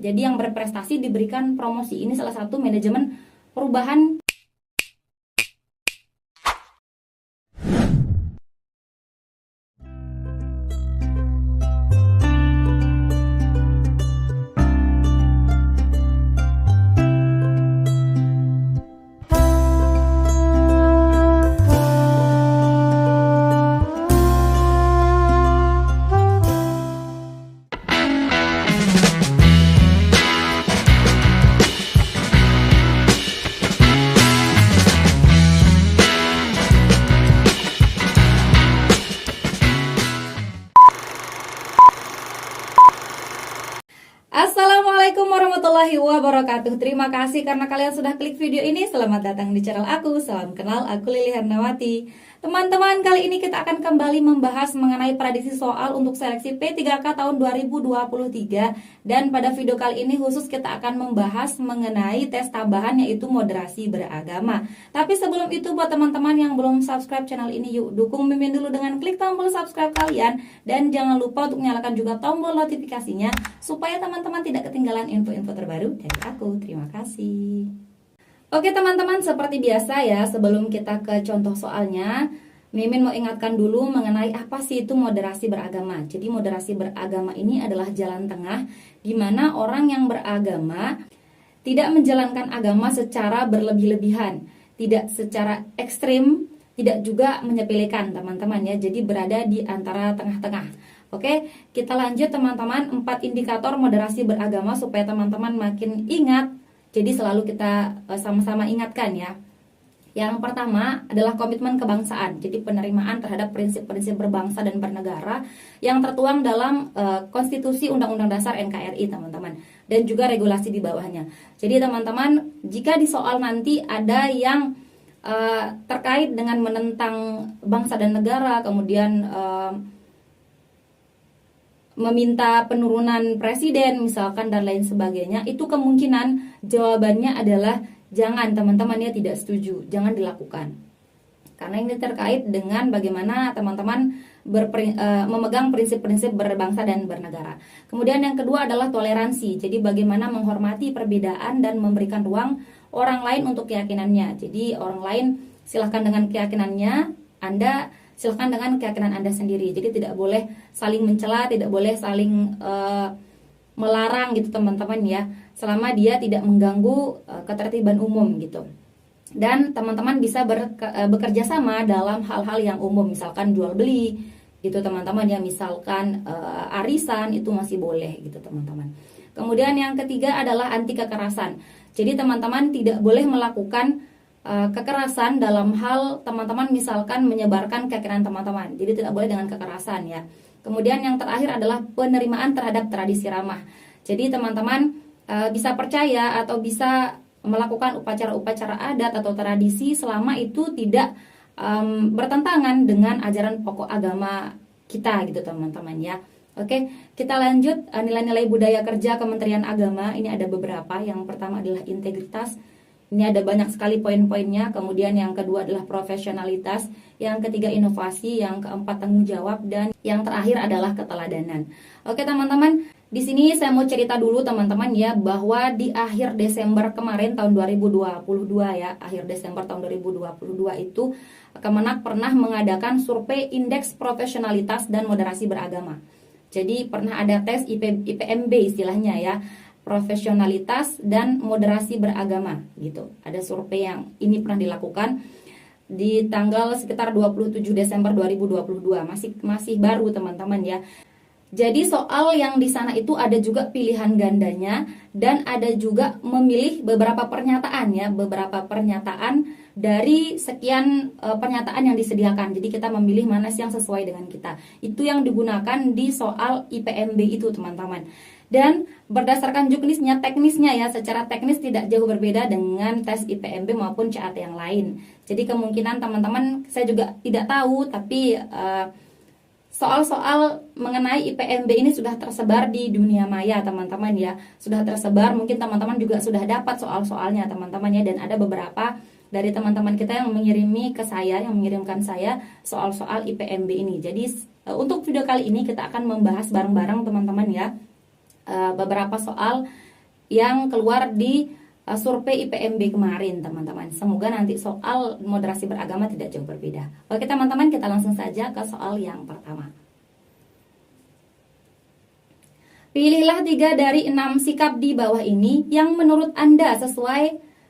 Jadi yang berprestasi diberikan promosi. Ini salah satu manajemen perubahan. Assalamualaikum warahmatullahi wabarakatuh. Terima kasih karena kalian sudah klik video ini. Selamat datang di channel aku. Salam kenal, aku Lili Hernawati. Teman-teman, kali ini kita akan kembali membahas mengenai prediksi soal untuk seleksi P3K tahun 2023. Dan pada video kali ini khusus kita akan membahas mengenai tes tambahan yaitu moderasi beragama. Tapi sebelum itu, buat teman-teman yang belum subscribe channel ini, yuk dukung Mimin dulu dengan klik tombol subscribe kalian. Dan jangan lupa untuk nyalakan juga tombol notifikasinya supaya teman-teman tidak ketinggalan info-info terbaru dari aku. Terima kasih. Oke teman-teman, seperti biasa ya, sebelum kita ke contoh soalnya, Mimin mau ingatkan dulu mengenai apa sih itu moderasi beragama. Jadi moderasi beragama ini adalah jalan tengah di mana orang yang beragama tidak menjalankan agama secara berlebih-lebihan, tidak secara ekstrim, tidak juga menyepelekan teman-teman ya. Jadi berada di antara tengah-tengah. Oke, kita lanjut teman-teman, 4 indikator moderasi beragama supaya teman-teman makin ingat. Jadi selalu kita sama-sama ingatkan ya. Yang pertama adalah komitmen kebangsaan. Jadi penerimaan terhadap prinsip-prinsip berbangsa dan bernegara yang tertuang dalam Konstitusi Undang-Undang Dasar NKRI teman-teman. Dan juga regulasi di bawahnya. Jadi teman-teman, jika di soal nanti ada yang terkait dengan menentang bangsa dan negara, kemudian meminta penurunan presiden misalkan dan lain sebagainya, itu kemungkinan jawabannya adalah jangan teman-teman ya, tidak setuju, jangan dilakukan. Karena ini terkait dengan bagaimana teman-teman memegang prinsip-prinsip berbangsa dan bernegara. Kemudian yang kedua adalah toleransi. Jadi bagaimana menghormati perbedaan dan memberikan ruang orang lain untuk keyakinannya. Jadi orang lain silahkan dengan keyakinannya, Anda silahkan dengan keyakinan Anda sendiri. Jadi tidak boleh saling mencela, tidak boleh saling melarang gitu teman-teman ya, selama dia tidak mengganggu ketertiban umum gitu. Dan teman-teman bisa bekerja sama dalam hal-hal yang umum, misalkan jual beli gitu teman-teman ya, misalkan arisan itu masih boleh gitu teman-teman. Kemudian yang ketiga adalah anti kekerasan. Jadi teman-teman tidak boleh melakukan kekerasan dalam hal teman-teman misalkan menyebarkan keyakinan teman-teman. Jadi tidak boleh dengan kekerasan ya. Kemudian yang terakhir adalah penerimaan terhadap tradisi ramah. Jadi teman-teman bisa percaya atau bisa melakukan upacara-upacara adat atau tradisi selama itu tidak bertentangan dengan ajaran pokok agama kita gitu teman-teman ya. Oke, kita lanjut nilai-nilai budaya kerja Kementerian Agama. Ini ada beberapa. Yang pertama adalah integritas. Ini ada banyak sekali poin-poinnya. Kemudian yang kedua adalah profesionalitas, yang ketiga inovasi, yang keempat tanggung jawab, dan yang terakhir adalah keteladanan. Oke teman-teman, di sini saya mau cerita dulu teman-teman ya, bahwa di akhir Desember kemarin tahun 2022 ya, akhir Desember tahun 2022 itu Kemenak pernah mengadakan survei indeks profesionalitas dan moderasi beragama. Jadi pernah ada tes IPMB istilahnya ya, profesionalitas dan moderasi beragama gitu. Ada survei yang ini pernah dilakukan di tanggal sekitar 27 Desember 2022. Masih baru teman-teman ya. Jadi soal yang di sana itu ada juga pilihan gandanya dan ada juga memilih beberapa pernyataan ya, beberapa pernyataan dari sekian pernyataan yang disediakan. Jadi kita memilih mana sih yang sesuai dengan kita. Itu yang digunakan di soal IPMB itu teman-teman. Dan berdasarkan juknisnya, teknisnya ya, secara teknis tidak jauh berbeda dengan tes IPMB maupun CAT yang lain. Jadi kemungkinan teman-teman, saya juga tidak tahu, tapi soal-soal mengenai IPMB ini sudah tersebar di dunia maya teman-teman ya. Sudah tersebar, mungkin teman-teman juga sudah dapat soal-soalnya teman-teman ya. Dan ada beberapa dari teman-teman kita yang mengirimkan saya soal-soal IPMB ini. Jadi untuk video kali ini kita akan membahas bareng-bareng teman-teman ya, beberapa soal yang keluar di survei IPMB kemarin, teman-teman. Semoga nanti soal moderasi beragama tidak jauh berbeda. Oke teman-teman, kita langsung saja ke soal yang pertama. Pilihlah 3 dari 6 sikap di bawah ini yang menurut Anda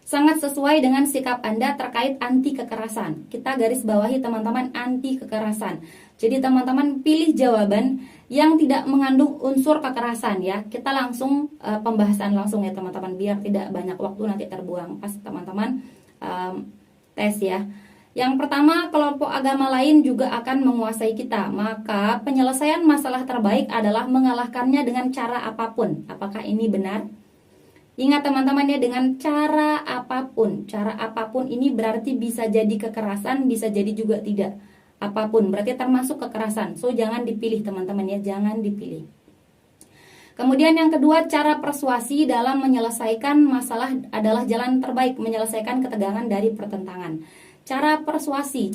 sangat sesuai dengan sikap Anda terkait anti kekerasan. Kita garis bawahi teman-teman, anti kekerasan. Jadi teman-teman pilih jawaban yang tidak mengandung unsur kekerasan ya. Kita langsung pembahasan langsung ya teman-teman, biar tidak banyak waktu nanti terbuang pas teman-teman tes ya. Yang pertama, kelompok agama lain juga akan menguasai kita. Maka penyelesaian masalah terbaik adalah mengalahkannya dengan cara apapun. Apakah ini benar? Ingat teman-teman ya, dengan cara apapun. Cara apapun ini berarti bisa jadi kekerasan, bisa jadi juga tidak. Apapun berarti termasuk kekerasan. So jangan dipilih teman-teman ya, jangan dipilih. Kemudian yang kedua, cara persuasi dalam menyelesaikan masalah adalah jalan terbaik menyelesaikan ketegangan dari pertentangan. Cara persuasi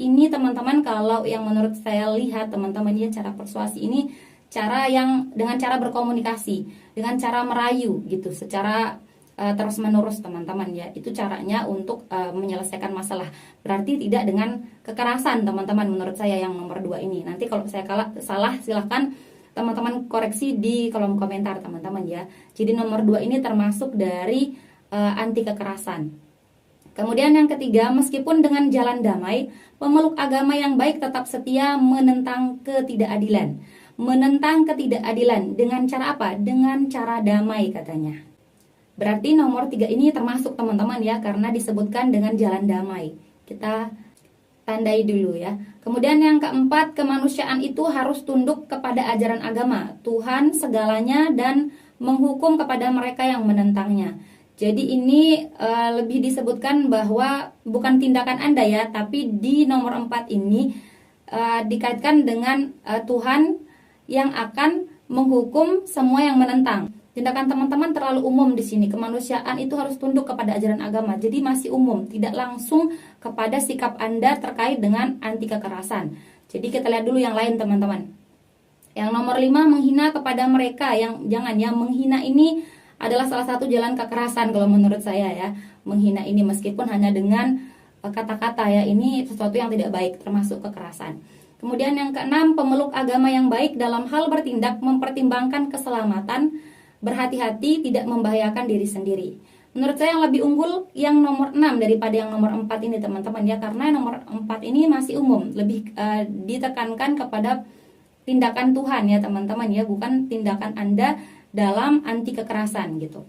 ini teman-teman, kalau yang menurut saya lihat teman-teman ya, cara persuasi ini cara yang dengan cara berkomunikasi, dengan cara merayu gitu, secara terus menerus teman-teman ya. Itu caranya untuk menyelesaikan masalah. Berarti tidak dengan kekerasan teman-teman, menurut saya yang nomor 2 ini. Nanti kalau saya salah silahkan teman-teman koreksi di kolom komentar teman-teman ya. Jadi nomor 2 ini termasuk dari anti kekerasan. Kemudian yang ketiga, meskipun dengan jalan damai, pemeluk agama yang baik tetap setia menentang ketidakadilan. Menentang ketidakadilan dengan cara apa? Dengan cara damai katanya. Berarti nomor 3 ini termasuk teman-teman ya, karena disebutkan dengan jalan damai. Kita tandai dulu ya. Kemudian yang keempat, kemanusiaan itu harus tunduk kepada ajaran agama, Tuhan segalanya, dan menghukum kepada mereka yang menentangnya. Jadi ini lebih disebutkan bahwa bukan tindakan Anda ya, tapi di nomor 4 ini dikaitkan dengan Tuhan yang akan menghukum semua yang menentang. Tindakan teman-teman terlalu umum di sini. Kemanusiaan itu harus tunduk kepada ajaran agama. Jadi masih umum, tidak langsung kepada sikap Anda terkait dengan anti kekerasan. Jadi kita lihat dulu yang lain teman-teman. Yang nomor 5, menghina kepada mereka yang jangan ya, menghina ini adalah salah satu jalan kekerasan kalau menurut saya ya. Menghina ini meskipun hanya dengan kata-kata ya, ini sesuatu yang tidak baik, termasuk kekerasan. Kemudian yang keenam, pemeluk agama yang baik dalam hal bertindak mempertimbangkan keselamatan, berhati-hati, tidak membahayakan diri sendiri. Menurut saya yang lebih unggul yang nomor 6 daripada yang nomor 4 ini teman-teman ya, karena nomor 4 ini masih umum, lebih ditekankan kepada tindakan Tuhan ya teman-teman ya, bukan tindakan Anda dalam anti kekerasan gitu.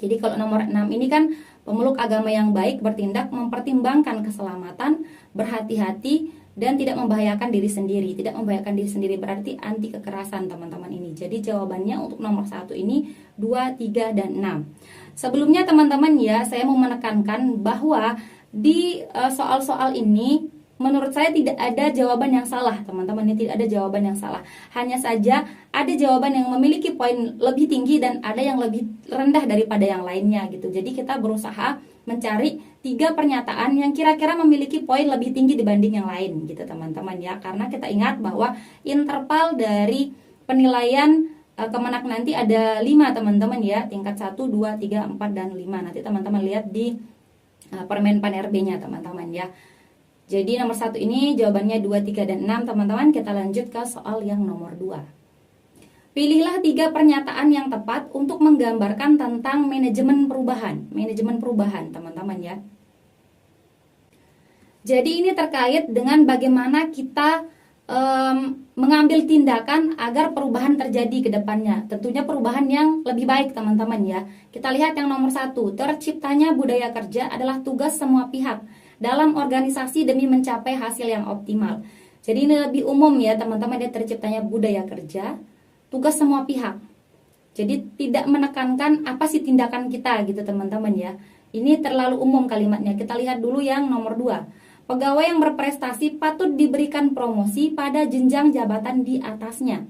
Jadi kalau nomor 6 ini kan pemeluk agama yang baik bertindak mempertimbangkan keselamatan, berhati-hati, dan tidak membahayakan diri sendiri. Tidak membahayakan diri sendiri berarti anti kekerasan teman-teman ini. Jadi jawabannya untuk nomor 1 ini 2, 3, dan 6. Sebelumnya teman-teman ya, saya mau menekankan bahwa di soal-soal ini menurut saya tidak ada jawaban yang salah teman-teman, ini tidak ada jawaban yang salah. Hanya saja ada jawaban yang memiliki poin lebih tinggi dan ada yang lebih rendah daripada yang lainnya gitu. Jadi kita berusaha mencari 3 pernyataan yang kira-kira memiliki poin lebih tinggi dibanding yang lain gitu teman-teman ya. Karena kita ingat bahwa interval dari penilaian Kemenak nanti ada 5 teman-teman ya, tingkat 1, 2, 3, 4, dan 5. Nanti teman-teman lihat di Permenpan RB-nya teman-teman ya. Jadi nomor 1 ini jawabannya 2, 3, dan 6 teman-teman. Kita lanjut ke soal yang nomor 2. Pilihlah 3 pernyataan yang tepat untuk menggambarkan tentang manajemen perubahan. Manajemen perubahan teman-teman ya. Jadi ini terkait dengan bagaimana kita mengambil tindakan agar perubahan terjadi ke depannya. Tentunya perubahan yang lebih baik teman-teman ya. Kita lihat yang nomor 1, terciptanya budaya kerja adalah tugas semua pihak dalam organisasi demi mencapai hasil yang optimal. Jadi ini lebih umum ya teman-teman ya, terciptanya budaya kerja, tugas semua pihak. Jadi tidak menekankan apa sih tindakan kita gitu teman-teman ya. Ini terlalu umum kalimatnya. Kita lihat dulu yang nomor 2. Pegawai yang berprestasi patut diberikan promosi pada jenjang jabatan di atasnya.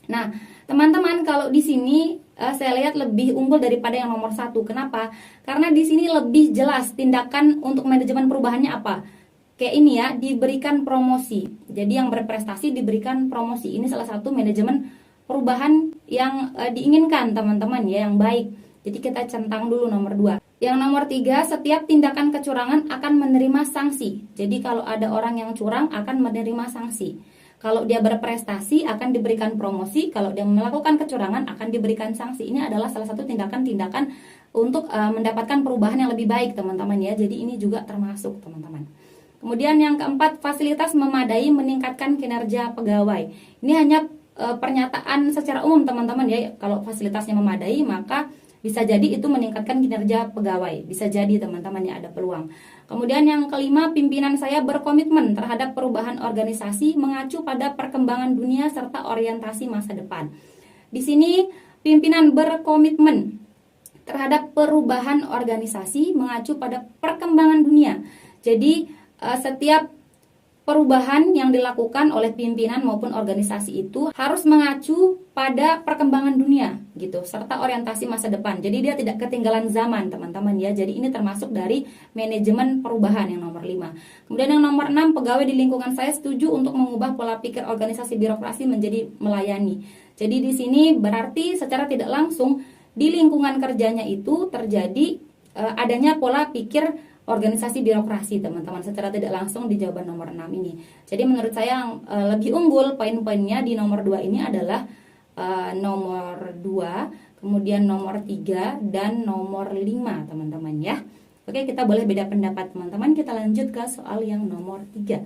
Nah, teman-teman kalau di sini saya lihat lebih unggul daripada yang nomor 1. Kenapa? Karena di sini lebih jelas tindakan untuk manajemen perubahannya apa. Kayak ini ya, diberikan promosi. Jadi yang berprestasi diberikan promosi. Ini salah satu manajemen perubahan yang diinginkan teman-teman ya, yang baik. Jadi kita centang dulu nomor 2. Yang nomor 3, setiap tindakan kecurangan akan menerima sanksi. Jadi kalau ada orang yang curang akan menerima sanksi. Kalau dia berprestasi akan diberikan promosi, kalau dia melakukan kecurangan akan diberikan sanksi. Ini adalah salah satu tindakan-tindakan untuk mendapatkan perubahan yang lebih baik teman-teman ya. Jadi ini juga termasuk teman-teman. Kemudian yang keempat, fasilitas memadai meningkatkan kinerja pegawai. Ini hanya pernyataan secara umum teman-teman ya. Kalau fasilitasnya memadai maka bisa jadi itu meningkatkan kinerja pegawai. Bisa jadi teman-teman ya, ada peluang. Kemudian yang kelima, pimpinan saya berkomitmen terhadap perubahan organisasi mengacu pada perkembangan dunia serta orientasi masa depan. Di sini pimpinan berkomitmen terhadap perubahan organisasi mengacu pada perkembangan dunia. Jadi setiap perubahan yang dilakukan oleh pimpinan maupun organisasi itu harus mengacu pada perkembangan dunia gitu, serta orientasi masa depan. Jadi dia tidak ketinggalan zaman teman-teman ya. Jadi ini termasuk dari manajemen perubahan yang nomor 5. Kemudian yang nomor 6, pegawai di lingkungan saya setuju untuk mengubah pola pikir organisasi birokrasi menjadi melayani. Jadi di sini berarti secara tidak langsung di lingkungan kerjanya itu terjadi adanya pola pikir organisasi birokrasi teman-teman, secara tidak langsung di jawaban nomor 6 ini. Jadi menurut saya yang lebih unggul poin-poinnya di nomor 2 ini adalah nomor 2, kemudian nomor 3 dan nomor 5 teman-teman ya. Oke, kita boleh beda pendapat teman-teman. Kita lanjut ke soal yang nomor 3.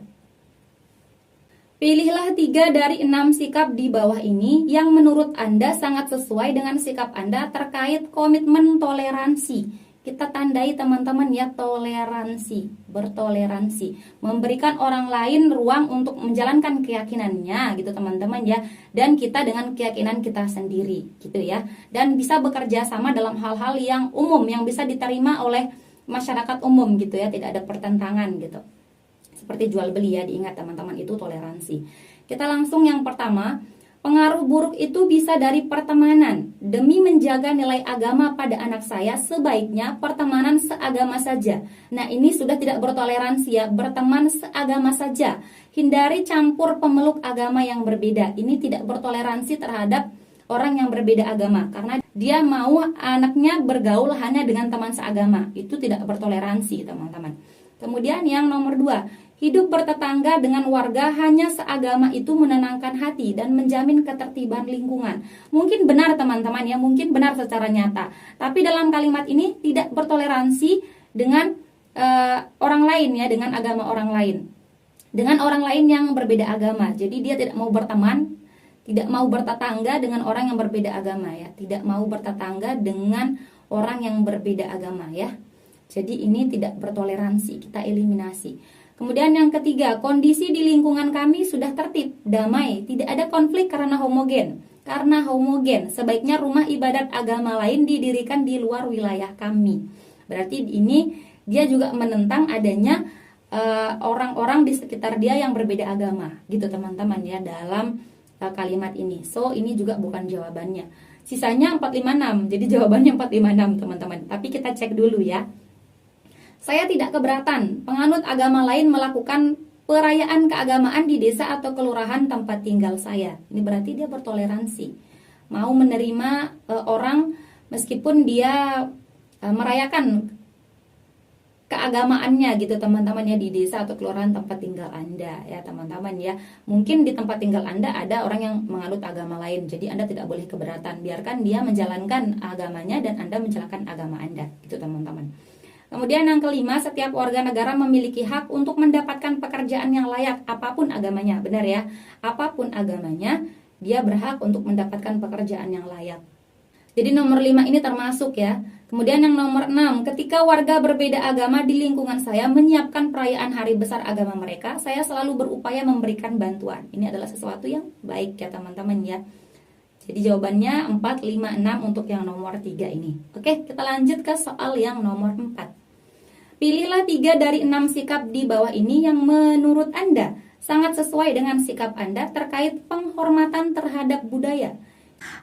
Pilihlah 3 dari 6 sikap di bawah ini yang menurut Anda sangat sesuai dengan sikap Anda terkait komitmen toleransi. Kita tandai teman-teman ya, toleransi, bertoleransi, memberikan orang lain ruang untuk menjalankan keyakinannya gitu teman-teman ya, dan kita dengan keyakinan kita sendiri gitu ya, dan bisa bekerja sama dalam hal-hal yang umum yang bisa diterima oleh masyarakat umum gitu ya, tidak ada pertentangan gitu. Seperti jual beli ya, diingat teman-teman, itu toleransi. Kita langsung yang pertama. Pengaruh buruk itu bisa dari pertemanan. Demi menjaga nilai agama pada anak saya, sebaiknya pertemanan seagama saja. Nah, ini sudah tidak bertoleransi ya, berteman seagama saja. Hindari campur pemeluk agama yang berbeda. Ini tidak bertoleransi terhadap orang yang berbeda agama, karena dia mau anaknya bergaul hanya dengan teman seagama. Itu tidak bertoleransi, teman-teman. Kemudian yang nomor 2, hidup bertetangga dengan warga hanya seagama itu menenangkan hati dan menjamin ketertiban lingkungan. Mungkin benar teman-teman ya, mungkin benar secara nyata. Tapi dalam kalimat ini tidak bertoleransi dengan orang lain ya, dengan agama orang lain. Dengan orang lain yang berbeda agama. Jadi dia tidak mau berteman, tidak mau bertetangga dengan orang yang berbeda agama ya. Tidak mau bertetangga dengan orang yang berbeda agama ya. Jadi ini tidak bertoleransi, kita eliminasi. Kemudian yang ketiga, kondisi di lingkungan kami sudah tertib, damai, tidak ada konflik karena homogen. Karena homogen, sebaiknya rumah ibadat agama lain didirikan di luar wilayah kami. Berarti ini dia juga menentang adanya orang-orang di sekitar dia yang berbeda agama, gitu teman-teman ya, dalam kalimat ini. So ini juga bukan jawabannya. Sisanya 456, jadi jawabannya 456 teman-teman. Tapi kita cek dulu ya. Saya tidak keberatan penganut agama lain melakukan perayaan keagamaan di desa atau kelurahan tempat tinggal saya. Ini berarti dia bertoleransi, mau menerima orang meskipun dia merayakan keagamaannya gitu teman-teman ya, di desa atau kelurahan tempat tinggal Anda ya teman-teman ya. Mungkin di tempat tinggal Anda ada orang yang menganut agama lain, jadi Anda tidak boleh keberatan, biarkan dia menjalankan agamanya dan Anda menjalankan agama Anda gitu teman-teman. Kemudian yang kelima, setiap warga negara memiliki hak untuk mendapatkan pekerjaan yang layak, apapun agamanya. Benar ya, apapun agamanya, dia berhak untuk mendapatkan pekerjaan yang layak. Jadi nomor 5 ini termasuk ya. Kemudian yang nomor 6, ketika warga berbeda agama di lingkungan saya menyiapkan perayaan hari besar agama mereka, saya selalu berupaya memberikan bantuan. Ini adalah sesuatu yang baik ya teman-teman ya. Jadi jawabannya 4, 5, 6 untuk yang nomor 3 ini. Oke, kita lanjut ke soal yang nomor 4. Pilihlah 3 dari 6 sikap di bawah ini yang menurut Anda sangat sesuai dengan sikap Anda terkait penghormatan terhadap budaya.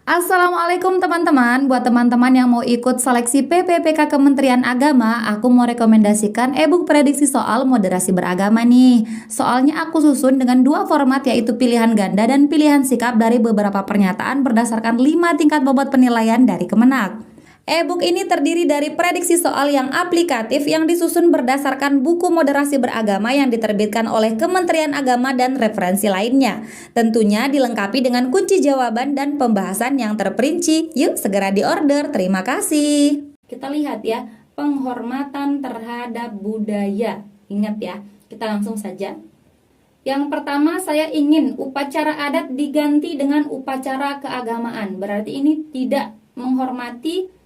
Assalamualaikum teman-teman. Buat teman-teman yang mau ikut seleksi PPPK Kementerian Agama, aku mau rekomendasikan e-book prediksi soal moderasi beragama nih. Soalnya aku susun dengan dua format, yaitu pilihan ganda dan pilihan sikap dari beberapa pernyataan berdasarkan 5 tingkat bobot penilaian dari Kemenak. E-book ini terdiri dari prediksi soal yang aplikatif yang disusun berdasarkan buku moderasi beragama yang diterbitkan oleh Kementerian Agama dan referensi lainnya. Tentunya dilengkapi dengan kunci jawaban dan pembahasan yang terperinci. Yuk segera diorder. Terima kasih. Kita lihat ya, penghormatan terhadap budaya. Ingat ya, kita langsung saja. Yang pertama, saya ingin upacara adat diganti dengan upacara keagamaan. Berarti ini tidak menghormati,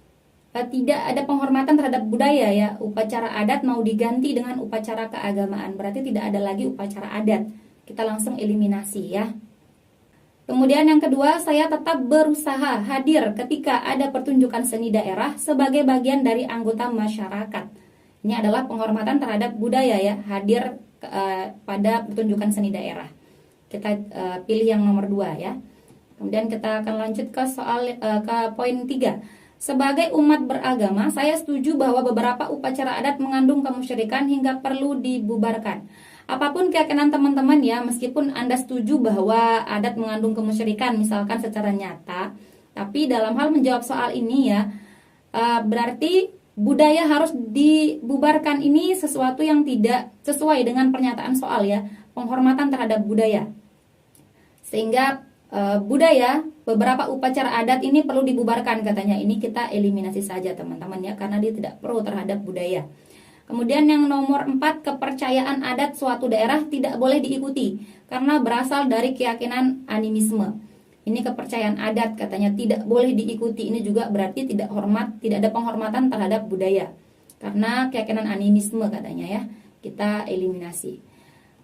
tidak ada penghormatan terhadap budaya ya. Upacara adat mau diganti dengan upacara keagamaan. Berarti tidak ada lagi upacara adat. Kita langsung eliminasi ya. Kemudian yang kedua, saya tetap berusaha hadir ketika ada pertunjukan seni daerah sebagai bagian dari anggota masyarakat. Ini adalah penghormatan terhadap budaya ya, hadir pada pertunjukan seni daerah. Kita pilih yang nomor 2 ya. Kemudian kita akan lanjut ke ke poin 3. Sebagai umat beragama, saya setuju bahwa beberapa upacara adat mengandung kemusyrikan hingga perlu dibubarkan. Apapun keyakinan teman-teman ya, meskipun Anda setuju bahwa adat mengandung kemusyrikan misalkan secara nyata, tapi dalam hal menjawab soal ini ya, berarti budaya harus dibubarkan, ini sesuatu yang tidak sesuai dengan pernyataan soal ya, penghormatan terhadap budaya. Sehingga budaya, beberapa upacara adat ini perlu dibubarkan katanya. Ini kita eliminasi saja teman-teman ya, karena dia tidak pro terhadap budaya. Kemudian yang nomor 4, kepercayaan adat suatu daerah tidak boleh diikuti karena berasal dari keyakinan animisme. Ini kepercayaan adat katanya tidak boleh diikuti. Ini juga berarti tidak ada penghormatan terhadap budaya karena keyakinan animisme katanya ya. Kita eliminasi.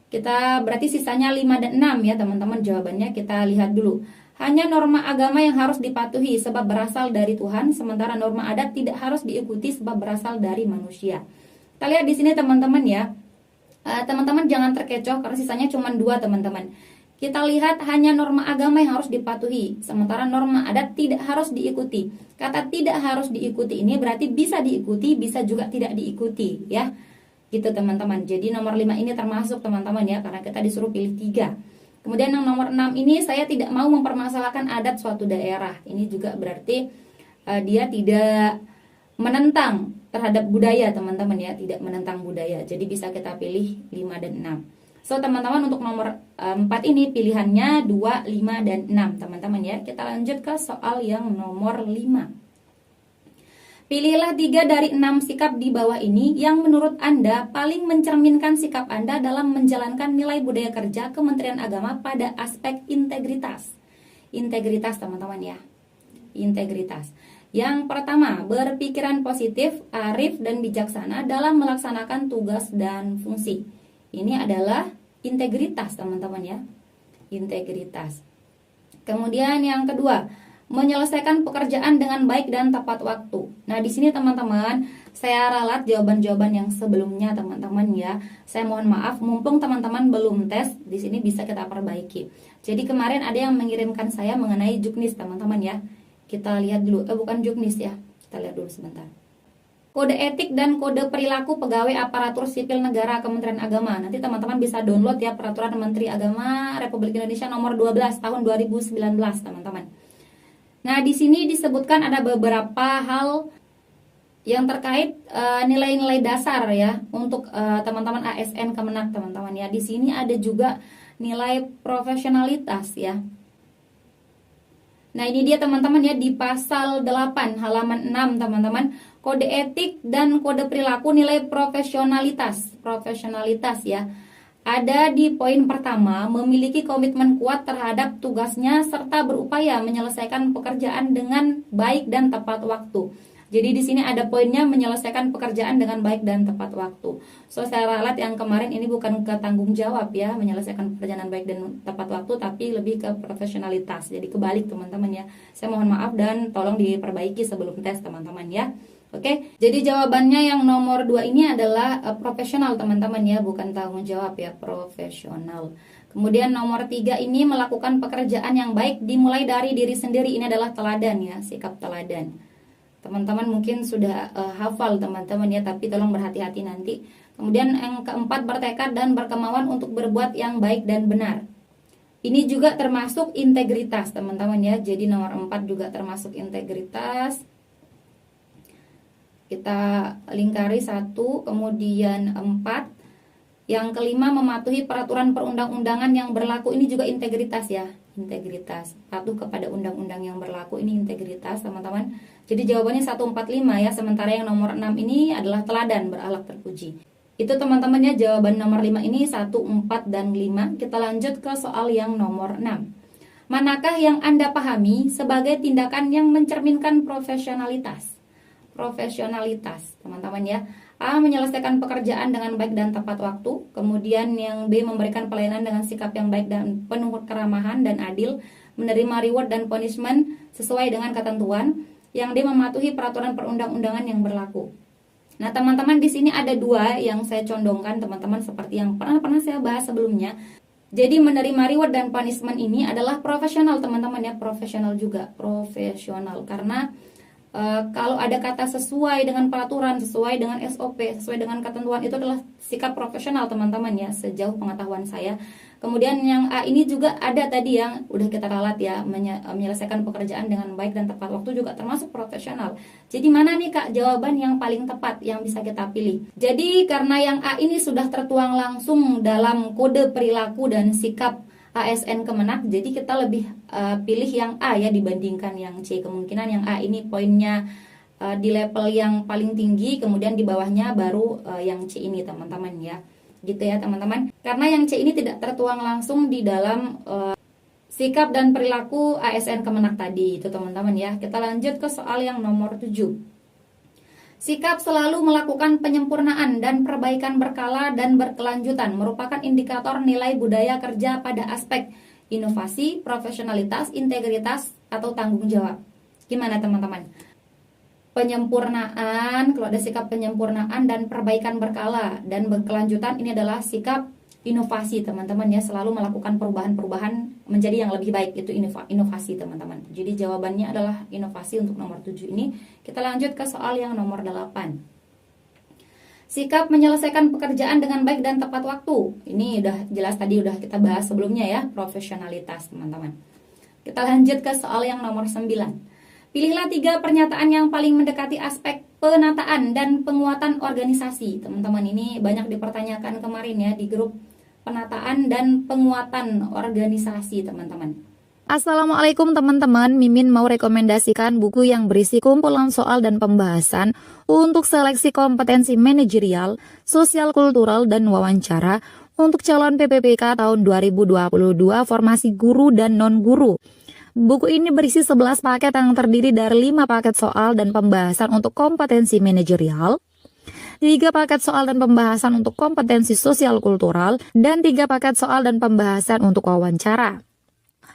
Kita berarti sisanya 5 dan 6 ya teman-teman jawabannya. Kita lihat dulu. Hanya norma agama yang harus dipatuhi sebab berasal dari Tuhan, sementara norma adat tidak harus diikuti sebab berasal dari manusia. Kita lihat di sini teman-teman ya. Teman-teman jangan terkecoh karena sisanya cuma 2 teman-teman. Kita lihat hanya norma agama yang harus dipatuhi, sementara norma adat tidak harus diikuti. Kata tidak harus diikuti ini berarti bisa diikuti, bisa juga tidak diikuti ya. Gitu teman-teman. Jadi nomor 5 ini termasuk teman-teman ya, karena kita disuruh pilih 3. Kemudian yang nomor 6 ini, saya tidak mau mempermasalahkan adat suatu daerah. Ini juga berarti dia tidak menentang terhadap budaya teman-teman ya, tidak menentang budaya. Jadi bisa kita pilih 5 dan 6. So teman-teman, untuk nomor 4 ini pilihannya 2, 5 dan 6 teman-teman ya. Kita lanjut ke soal yang nomor 5. Pilihlah 3 dari 6 sikap di bawah ini yang menurut Anda paling mencerminkan sikap Anda dalam menjalankan nilai budaya kerja Kementerian Agama pada aspek integritas. Integritas teman-teman ya. Integritas. Yang pertama, berpikiran positif, arif dan bijaksana dalam melaksanakan tugas dan fungsi. Ini adalah integritas teman-teman ya. Integritas. Kemudian yang kedua, menyelesaikan pekerjaan dengan baik dan tepat waktu. Nah, di sini teman-teman, saya ralat jawaban-jawaban yang sebelumnya teman-teman ya. Saya mohon maaf, mumpung teman-teman belum tes, di sini bisa kita perbaiki. Jadi kemarin ada yang mengirimkan saya mengenai juknis teman-teman ya. Kita lihat dulu, bukan juknis ya. Kita lihat dulu sebentar. Kode etik dan kode perilaku pegawai aparatur sipil negara Kementerian Agama. Nanti teman-teman bisa download ya, Peraturan Menteri Agama Republik Indonesia nomor 12 tahun 2019 teman-teman. Nah, di sini disebutkan ada beberapa hal yang terkait nilai-nilai dasar ya untuk teman-teman ASN Kemenak teman-teman ya. Di sini ada juga nilai profesionalitas ya. Nah, ini dia teman-teman ya, di pasal 8 halaman 6 teman-teman, kode etik dan kode perilaku nilai profesionalitas ya. Ada di poin pertama, memiliki komitmen kuat terhadap tugasnya serta berupaya menyelesaikan pekerjaan dengan baik dan tepat waktu. Jadi di sini ada poinnya menyelesaikan pekerjaan dengan baik dan tepat waktu. So, saya ralat yang kemarin ini bukan ke tanggung jawab ya, menyelesaikan pekerjaan baik dan tepat waktu, tapi lebih ke profesionalitas. Jadi kebalik teman-teman ya. Saya mohon maaf dan tolong diperbaiki sebelum tes teman-teman ya. Oke, jadi jawabannya yang nomor 2 ini adalah profesional teman-teman ya, bukan tanggung jawab ya, profesional. Kemudian nomor 3 ini melakukan pekerjaan yang baik dimulai dari diri sendiri. Ini adalah teladan ya, sikap teladan. Teman-teman mungkin sudah hafal teman-teman ya, tapi tolong berhati-hati nanti. Kemudian yang keempat, bertekad dan berkemauan untuk berbuat yang baik dan benar. Ini juga termasuk integritas teman-teman ya. Jadi nomor 4 juga termasuk integritas. Kita lingkari 1, kemudian 4. Yang kelima, mematuhi peraturan perundang-undangan yang berlaku. Ini juga integritas ya, integritas. Patuh kepada undang-undang yang berlaku, ini integritas teman-teman. Jadi jawabannya 1, 4, 5 ya. Sementara yang nomor 6 ini adalah teladan, berakhlak terpuji. Itu teman-teman ya, jawaban nomor 5 ini 1, 4, dan 5. Kita lanjut ke soal yang nomor 6. Manakah yang Anda pahami sebagai tindakan yang mencerminkan profesionalitas? Profesionalitas teman-teman ya. A, menyelesaikan pekerjaan dengan baik dan tepat waktu. Kemudian yang B, memberikan pelayanan dengan sikap yang baik dan penuh keramahan dan adil. Menerima reward dan punishment sesuai dengan ketentuan. Yang D, mematuhi peraturan perundang-undangan yang berlaku. Nah teman-teman, di sini ada 2 yang saya condongkan teman-teman, seperti yang pernah saya bahas sebelumnya. Jadi menerima reward dan punishment ini adalah profesional teman-teman ya, profesional juga, profesional. Karena kalau ada kata sesuai dengan peraturan, sesuai dengan SOP, sesuai dengan ketentuan, itu adalah sikap profesional teman-teman ya, sejauh pengetahuan saya. Kemudian yang A ini juga ada tadi yang udah kita ralat ya, menyelesaikan pekerjaan dengan baik dan tepat waktu juga termasuk profesional. Jadi mana nih Kak jawaban yang paling tepat yang bisa kita pilih? Jadi karena yang A ini sudah tertuang langsung dalam kode perilaku dan sikap ASN Kemenak, jadi kita lebih pilih yang A ya dibandingkan yang C. Kemungkinan yang A ini poinnya di level yang paling tinggi, kemudian di bawahnya baru yang C ini teman-teman ya. Gitu ya teman-teman. Karena yang C ini tidak tertuang langsung di dalam sikap dan perilaku ASN Kemenak tadi itu teman-teman ya. Kita lanjut ke soal yang nomor 7. Sikap selalu melakukan penyempurnaan dan perbaikan berkala dan berkelanjutan merupakan indikator nilai budaya kerja pada aspek inovasi, profesionalitas, integritas, atau tanggung jawab. Gimana teman-teman? Penyempurnaan, kalau ada sikap penyempurnaan dan perbaikan berkala dan berkelanjutan, ini adalah sikap inovasi teman-teman ya, selalu melakukan perubahan-perubahan menjadi yang lebih baik, itu inovasi teman-teman. Jadi jawabannya adalah inovasi untuk nomor 7 ini. Kita lanjut ke soal yang nomor 8. Sikap menyelesaikan pekerjaan dengan baik dan tepat waktu. Ini udah jelas tadi udah kita bahas sebelumnya ya, profesionalitas teman-teman. Kita lanjut ke soal yang nomor 9. Pilihlah 3 pernyataan yang paling mendekati aspek penataan dan penguatan organisasi. Teman-teman, ini banyak dipertanyakan kemarin ya di grup penataan dan penguatan organisasi teman-teman. Assalamualaikum teman-teman, Mimin mau rekomendasikan buku yang berisi kumpulan soal dan pembahasan untuk seleksi kompetensi manajerial, sosial kultural, dan wawancara untuk calon PPPK tahun 2022 formasi guru dan non-guru. Buku ini berisi 11 paket yang terdiri dari 5 paket soal dan pembahasan untuk kompetensi manajerial, 3 paket soal dan pembahasan untuk kompetensi sosial kultural, dan 3 paket soal dan pembahasan untuk wawancara.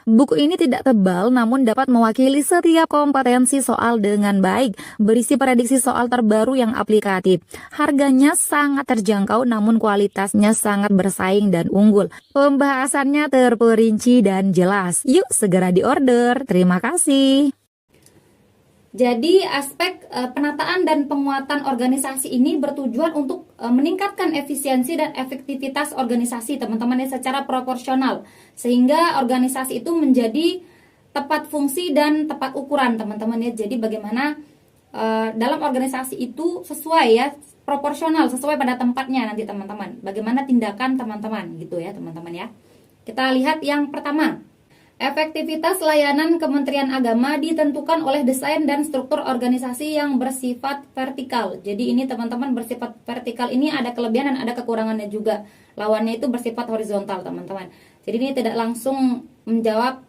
Buku ini tidak tebal namun dapat mewakili setiap kompetensi soal dengan baik, berisi prediksi soal terbaru yang aplikatif. Harganya sangat terjangkau namun kualitasnya sangat bersaing dan unggul. Pembahasannya terperinci dan jelas. Yuk segera diorder. Terima kasih. Jadi aspek penataan dan penguatan organisasi ini bertujuan untuk meningkatkan efisiensi dan efektivitas organisasi teman-teman secara proporsional, sehingga organisasi itu menjadi tepat fungsi dan tepat ukuran teman-teman ya. Jadi bagaimana dalam organisasi itu sesuai ya, proporsional, sesuai pada tempatnya nanti teman-teman. Bagaimana tindakan teman-teman gitu ya teman-teman ya. Kita lihat yang pertama. Efektivitas layanan Kementerian Agama ditentukan oleh desain dan struktur organisasi yang bersifat vertikal. Jadi ini teman-teman, bersifat vertikal ini ada kelebihan dan ada kekurangannya juga. Lawannya itu bersifat horizontal teman-teman. Jadi ini tidak langsung menjawab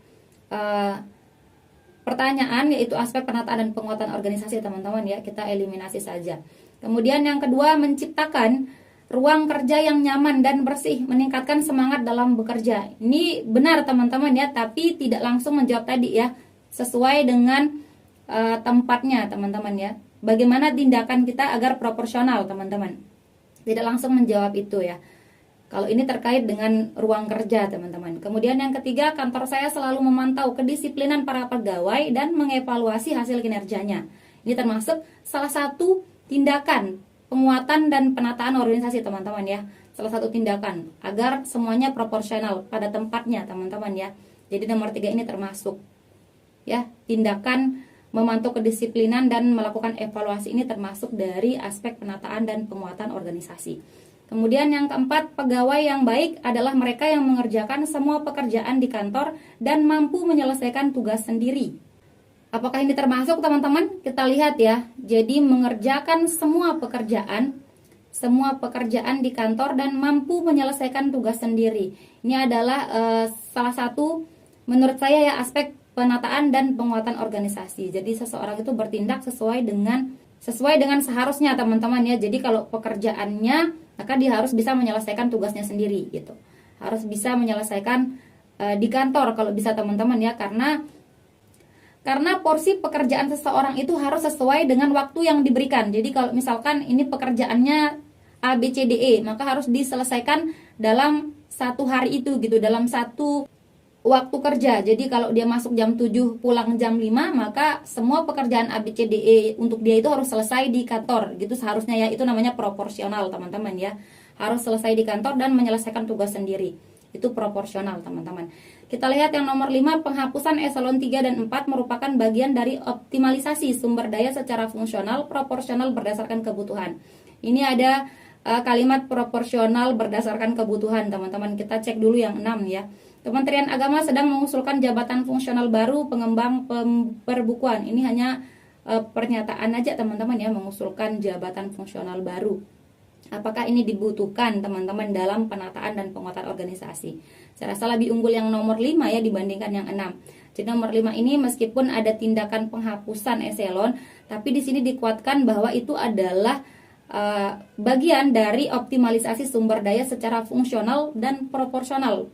pertanyaan, yaitu aspek penataan dan penguatan organisasi teman-teman ya. Kita eliminasi saja. Kemudian yang kedua, menciptakan ruang kerja yang nyaman dan bersih, meningkatkan semangat dalam bekerja. Ini benar teman-teman ya, tapi tidak langsung menjawab tadi ya, sesuai dengan tempatnya teman-teman ya. Bagaimana tindakan kita agar proporsional teman-teman. Tidak langsung menjawab itu ya. Kalau ini terkait dengan ruang kerja, teman-teman. Kemudian yang ketiga, kantor saya selalu memantau kedisiplinan para pegawai dan mengevaluasi hasil kinerjanya. Ini termasuk salah satu tindakan penguatan dan penataan organisasi, teman-teman ya. Salah satu tindakan agar semuanya proporsional pada tempatnya, teman-teman ya. Jadi nomor 3 ini termasuk ya, tindakan memantau kedisiplinan dan melakukan evaluasi ini termasuk dari aspek penataan dan penguatan organisasi. Kemudian yang keempat, pegawai yang baik adalah mereka yang mengerjakan semua pekerjaan di kantor dan mampu menyelesaikan tugas sendiri. Apakah ini termasuk, teman-teman? Kita lihat ya. Jadi mengerjakan semua pekerjaan di kantor dan mampu menyelesaikan tugas sendiri. Ini adalah salah satu menurut saya ya aspek penataan dan penguatan organisasi. Jadi seseorang itu bertindak sesuai dengan seharusnya, teman-teman ya. Jadi kalau pekerjaannya, maka dia harus bisa menyelesaikan tugasnya sendiri gitu. Harus bisa menyelesaikan di kantor kalau bisa, teman-teman ya, karena porsi pekerjaan seseorang itu harus sesuai dengan waktu yang diberikan. Jadi kalau misalkan ini pekerjaannya A, B, C, D, E, maka harus diselesaikan dalam satu hari itu gitu, dalam satu waktu kerja. Jadi kalau dia masuk jam 7 pulang jam 5, maka semua pekerjaan A, B, C, D, E untuk dia itu harus selesai di kantor gitu seharusnya ya. Itu namanya proporsional, teman-teman ya. Harus selesai di kantor dan menyelesaikan tugas sendiri. Itu proporsional, teman-teman. Kita lihat yang nomor 5, penghapusan eselon 3 dan 4 merupakan bagian dari optimalisasi sumber daya secara fungsional proporsional berdasarkan kebutuhan. Ini ada kalimat proporsional berdasarkan kebutuhan, teman-teman. Kita cek dulu yang 6 ya. Kementerian Agama sedang mengusulkan jabatan fungsional baru pengembang perbukuan. Ini hanya pernyataan aja, teman-teman ya, mengusulkan jabatan fungsional baru. Apakah ini dibutuhkan, teman-teman, dalam penataan dan penguatan organisasi? Saya rasa lebih unggul yang nomor 5 ya dibandingkan yang 6. Jadi nomor 5 ini meskipun ada tindakan penghapusan eselon, tapi di sini dikuatkan bahwa itu adalah bagian dari optimalisasi sumber daya secara fungsional dan proporsional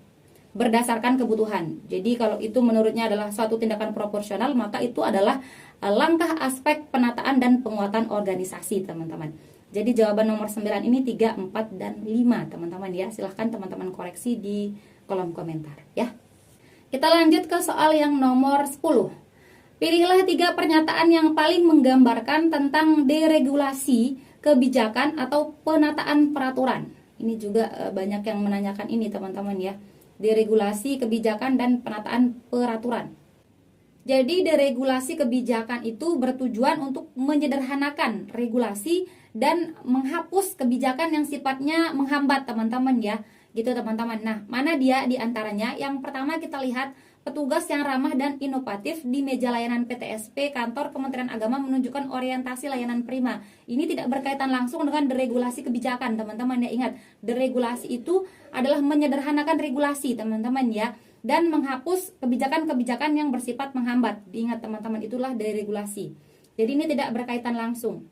berdasarkan kebutuhan. Jadi kalau itu menurutnya adalah suatu tindakan proporsional, maka itu adalah langkah aspek penataan dan penguatan organisasi, teman-teman. Jadi jawaban nomor 9 ini 3, 4, dan 5, teman-teman ya. Silahkan teman-teman koreksi di kolom komentar ya. Kita lanjut ke soal yang nomor 10. Pilihlah 3 pernyataan yang paling menggambarkan tentang deregulasi kebijakan atau penataan peraturan. Ini juga banyak yang menanyakan ini, teman-teman ya. Deregulasi kebijakan dan penataan peraturan. Jadi deregulasi kebijakan itu bertujuan untuk menyederhanakan regulasi dan menghapus kebijakan yang sifatnya menghambat, teman-teman ya. Gitu, teman-teman. Nah, mana dia di antaranya? Yang pertama kita lihat petugas yang ramah dan inovatif di meja layanan PTSP kantor Kementerian Agama menunjukkan orientasi layanan prima. Ini tidak berkaitan langsung dengan deregulasi kebijakan, teman-teman ya. Ingat, deregulasi itu adalah menyederhanakan regulasi, teman-teman ya, dan menghapus kebijakan-kebijakan yang bersifat menghambat. Diingat, teman-teman, itulah deregulasi. Jadi ini tidak berkaitan langsung.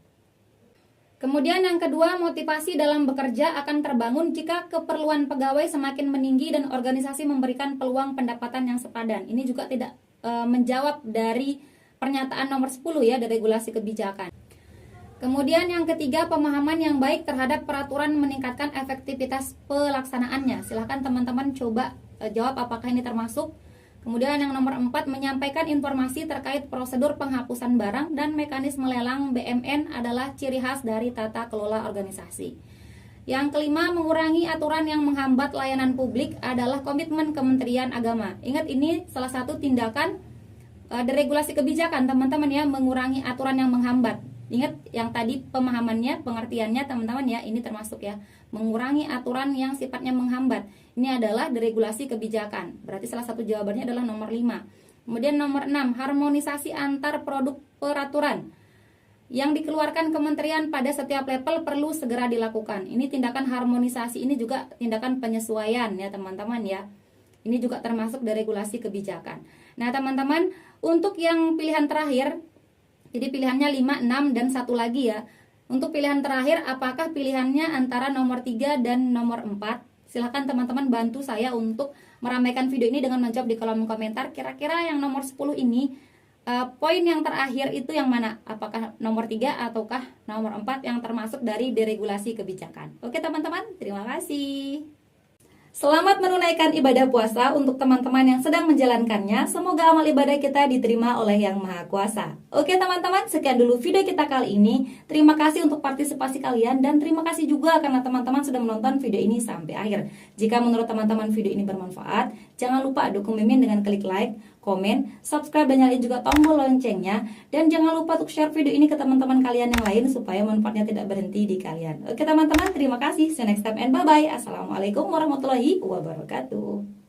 Kemudian yang kedua, motivasi dalam bekerja akan terbangun jika keperluan pegawai semakin meninggi dan organisasi memberikan peluang pendapatan yang sepadan. Ini juga tidak menjawab dari pernyataan nomor 10 ya, deregulasi kebijakan. Kemudian yang ketiga, pemahaman yang baik terhadap peraturan meningkatkan efektivitas pelaksanaannya. Silahkan teman-teman coba jawab apakah ini termasuk. Kemudian yang nomor 4, menyampaikan informasi terkait prosedur penghapusan barang dan mekanisme lelang BMN adalah ciri khas dari tata kelola organisasi. Yang kelima, mengurangi aturan yang menghambat layanan publik adalah komitmen Kementerian Agama. Ingat, ini salah satu tindakan deregulasi kebijakan, teman-teman ya, mengurangi aturan yang menghambat. Ingat yang tadi pemahamannya, pengertiannya, teman-teman ya, ini termasuk ya, mengurangi aturan yang sifatnya menghambat. Ini adalah deregulasi kebijakan. Berarti salah satu jawabannya adalah nomor 5. Kemudian nomor 6, harmonisasi antar produk peraturan yang dikeluarkan kementerian pada setiap level perlu segera dilakukan. Ini tindakan harmonisasi, ini juga tindakan penyesuaian ya, teman-teman ya. Ini juga termasuk deregulasi kebijakan. Nah, teman-teman, untuk yang pilihan terakhir, jadi pilihannya 5, 6, dan 1 lagi ya. Untuk pilihan terakhir, apakah pilihannya antara nomor 3 dan nomor 4? Silahkan teman-teman bantu saya untuk meramaikan video ini dengan menjawab di kolom komentar. Kira-kira yang nomor 10 ini, poin yang terakhir itu yang mana? Apakah nomor 3 ataukah nomor 4 yang termasuk dari deregulasi kebijakan? Oke teman-teman, terima kasih. Selamat menunaikan ibadah puasa untuk teman-teman yang sedang menjalankannya. Semoga amal ibadah kita diterima oleh Yang Maha Kuasa. Oke teman-teman, sekian dulu video kita kali ini. Terima kasih untuk partisipasi kalian dan terima kasih juga karena teman-teman sudah menonton video ini sampai akhir. Jika menurut teman-teman video ini bermanfaat, jangan lupa dukung Mimin dengan klik like, komen, subscribe, dan nyalain juga tombol loncengnya. Dan jangan lupa untuk share video ini ke teman-teman kalian yang lain supaya manfaatnya tidak berhenti di kalian. Oke teman-teman, terima kasih. See you next time and bye-bye. Assalamualaikum warahmatullahi wabarakatuh.